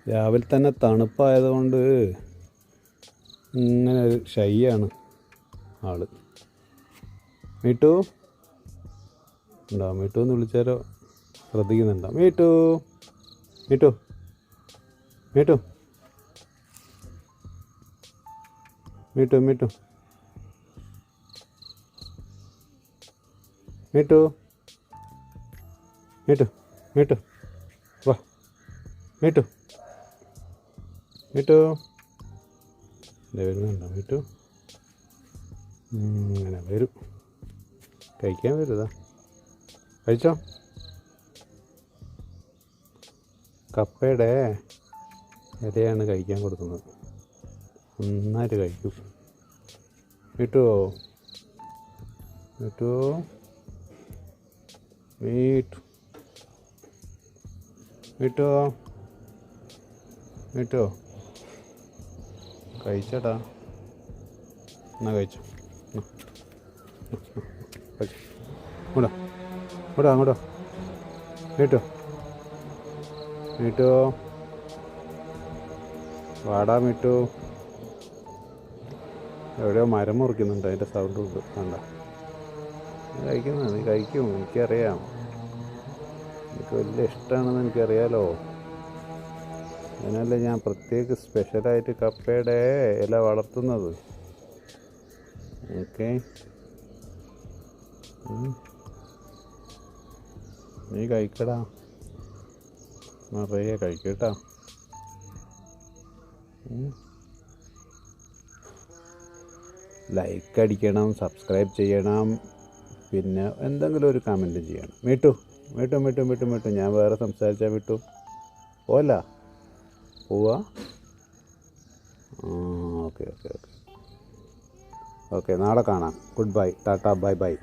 രാവിലെ തന്നെ തണുപ്പായതുകൊണ്ട് ഇങ്ങനെ ഒരു ഷൈയാണ് ആള്. മീട്ടു ഉണ്ടോ? മീട്ടു എന്ന് വിളിച്ചാലോ ശ്രദ്ധിക്കുന്നുണ്ടോ? മീട്ടു മീട്ടു മീട്ടു മീട്ടു മീട്ടു മീട്ടു മീട്ടു മീട്ടു വാ മീട്ടു മീട്ടു വരുന്നുണ്ടോ? മീട്ടു അങ്ങനെ വരും, കഴിക്കാൻ വരുതാ. കഴിച്ചോ? കപ്പയുടെ ഇലയാണ് കഴിക്കാൻ കൊടുക്കുന്നത്. നന്നായിട്ട് കഴിക്കും. മീട്ടുവോ മീട്ടു മീട്ടു മീട്ടോ മീട്ടോ കഴിച്ചടാ. എന്നാ കഴിച്ചു. അങ്ങോട്ടോ അങ്ങോട്ടോ അങ്ങോട്ടോ മീട്ടോ മീട്ടോ വാടാ മീട്ടു. എവിടെയോ മരം മുറിക്കുന്നുണ്ട്, അതിൻ്റെ സൗണ്ട് ഉണ്ട്. വേണ്ട, നീ കഴിക്കുന്ന നീ കഴിക്കും, എനിക്കറിയാം. എനിക്ക് വലിയ ഇഷ്ടമാണെന്ന് എനിക്കറിയാലോ. അതിനല്ലേ ഞാൻ പ്രത്യേക സ്പെഷ്യലായിട്ട് കപ്പയുടെ ഇല വളർത്തുന്നത്. ഓക്കെ, നീ കഴിക്കടാ, നിറയെ കഴിക്കട്ടാ. ലൈക്ക് അടിക്കണം, സബ്സ്ക്രൈബ് ചെയ്യണം, പിന്നെ എന്തെങ്കിലും ഒരു കമൻറ്റ് ചെയ്യണം. മീട്ടു മീട്ടു മീട്ടു മീട്ടു മീട്ടു ഞാൻ വേറെ സംസാരിച്ചാൽ മീട്ടു പോവല്ല, പോവാ. ഓക്കെ ഓക്കെ ഓക്കെ ഓക്കെ നാളെ കാണാം. Good bye, Tata, bye bye.